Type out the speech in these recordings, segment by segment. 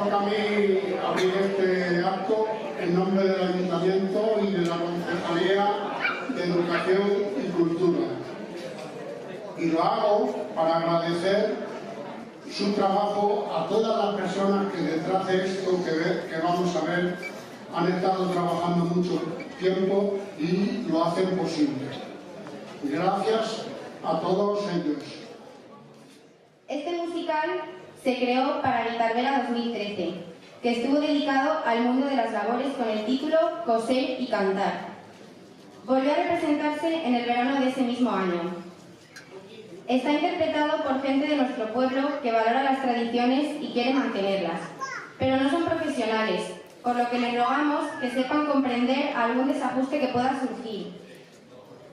toca a mí abrir este acto en nombre del Ayuntamiento y de la Concejalía de Educación y Cultura. Y lo hago para agradecer su trabajo a todas las personas que detrás de esto que vamos a ver han estado trabajando mucho tiempo y lo hacen posible. Gracias a todos ellos. Este musical se creó para Vitarvera 2013, que estuvo dedicado al mundo de las labores con el título Coser y Cantar. Volvió a representarse en el verano de ese mismo año. Está interpretado por gente de nuestro pueblo que valora las tradiciones y quiere mantenerlas, pero no son profesionales, por lo que les rogamos que sepan comprender algún desajuste que pueda surgir.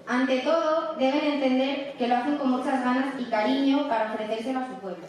Ante todo, deben entender que lo hacen con muchas ganas y cariño para ofrecérselo a su pueblo.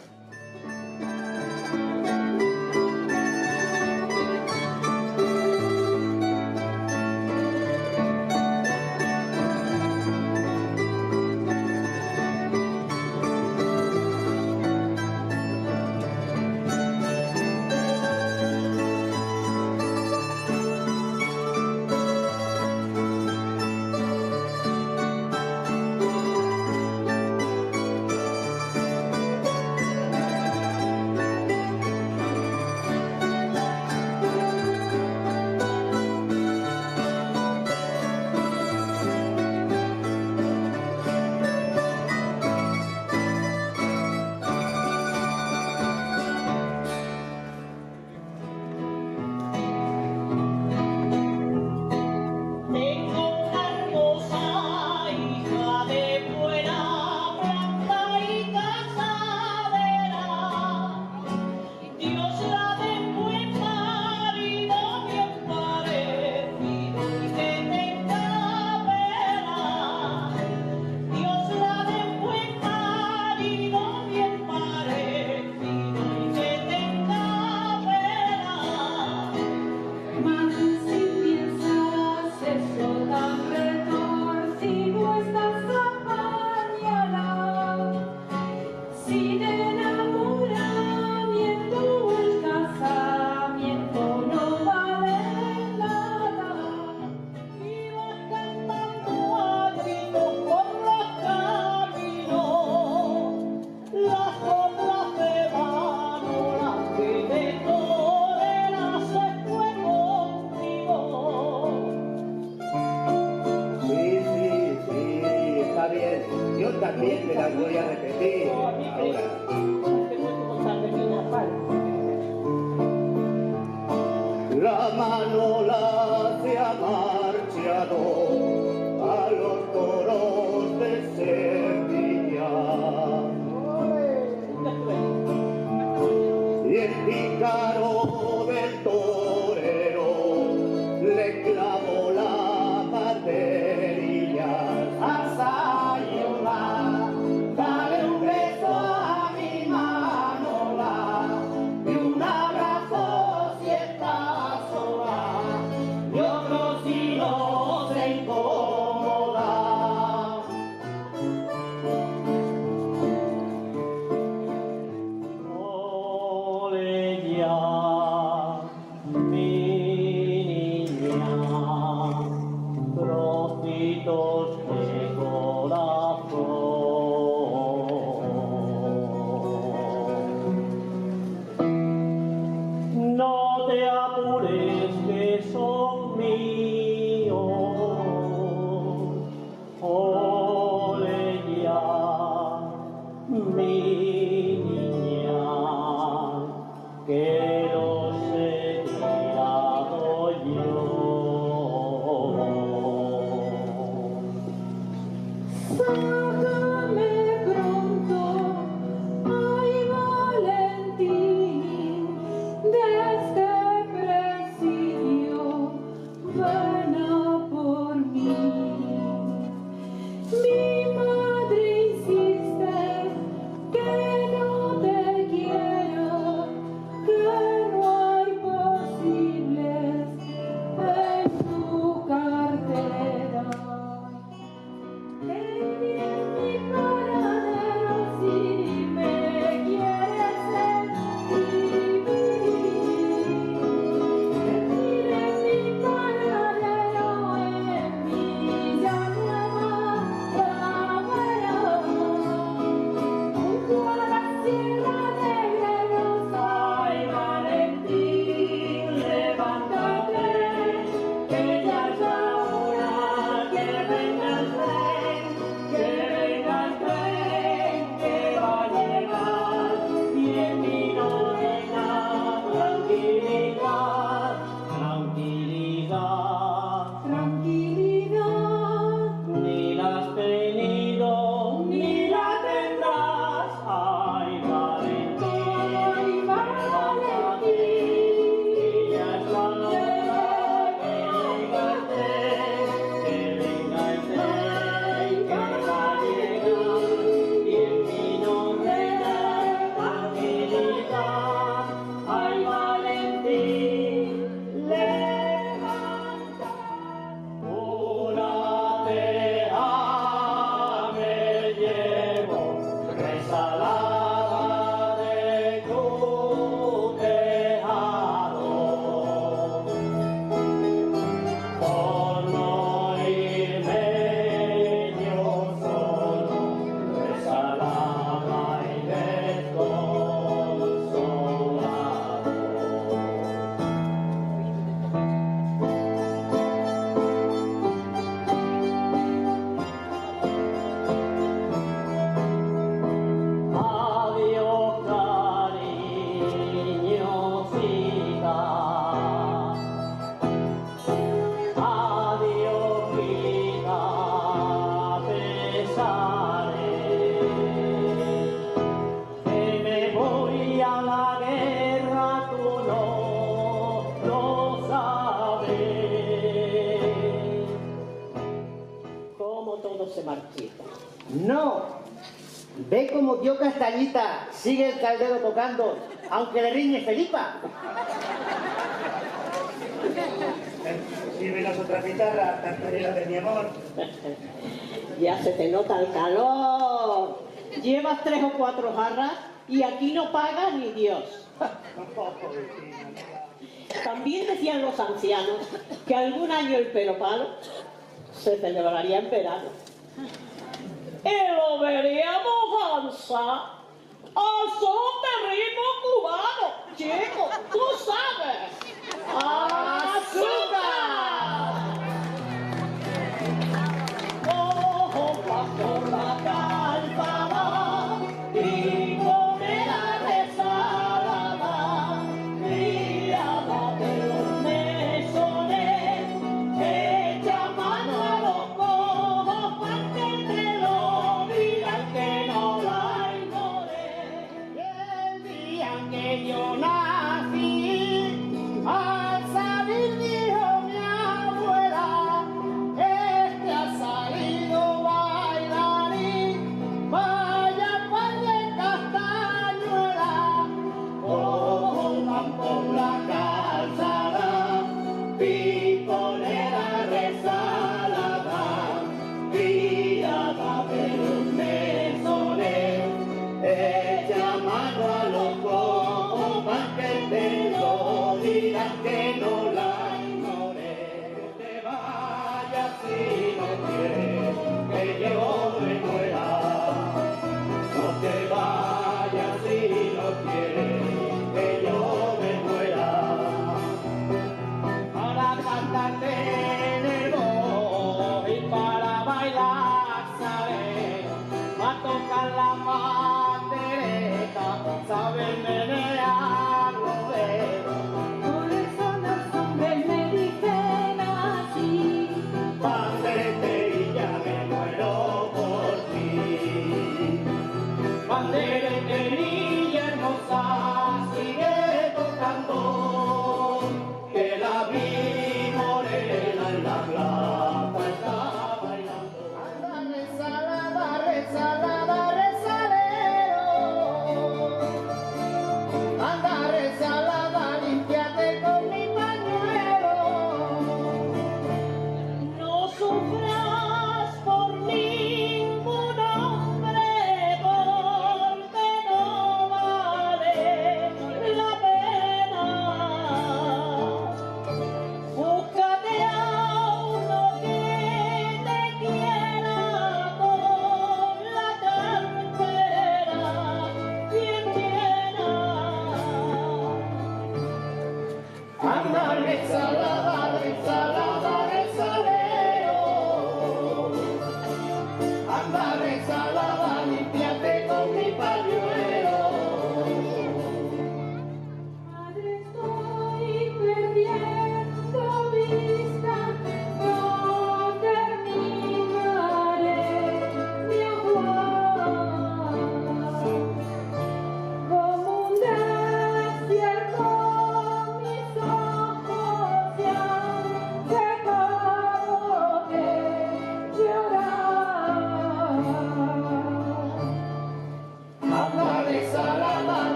También te las voy a repetir ahora. La Manola se ha marchado a los toros de Sevilla y el pícaro del torero le clavó la banderilla. Dale un beso a mi Manola y un abrazo si está sola y otro si no se incomoda. Ole ya, ¿Ve como tío Castañita sigue el caldero tocando, aunque le riñe Felipa? Sirve las otras guitarras, cantareras de mi amor. Ya se te nota el calor. Llevas 3 o 4 jarras y aquí no paga ni Dios. Tampoco, vecina. También decían los ancianos que algún año el pelo palo se celebraría en verano. Y lo veríamos danzar al son de ritmo cubano. Chico, tú sabes. ¡Azúcar! Ojo por la calzada y come la resalada, criada de los mesones, echa mano a los cojos para que te lo digan que no la ignoré. Y el día que yo nací, al salir dijo mi abuela, este ha salido bailarín, vaya par de castañuela, pongan por la calzada, piconera resalada, criada de los mesones, echa mano a los cojos para que te lo digan que no la ignoré. No te vayas si no quieres que yo me muera. No te vayas si no quieres que yo me muera. Para cantarte en el voz y para bailar sabes, a tocar la pandereta, sabes menear los dedos. Por eso los hombres me dicen así, pandereterilla me muero por ti. Pandereterilla hermosa sigue tocando, que la vi morena en la plaza está bailando. Anda resalada, resalada, resalero. Anda resalada, límpiate con mi pañuelo. No sufras por ningún hombre, porque no vale la pena. Búscate a uno que te quiera con la cartera bien llena. Anda resalada.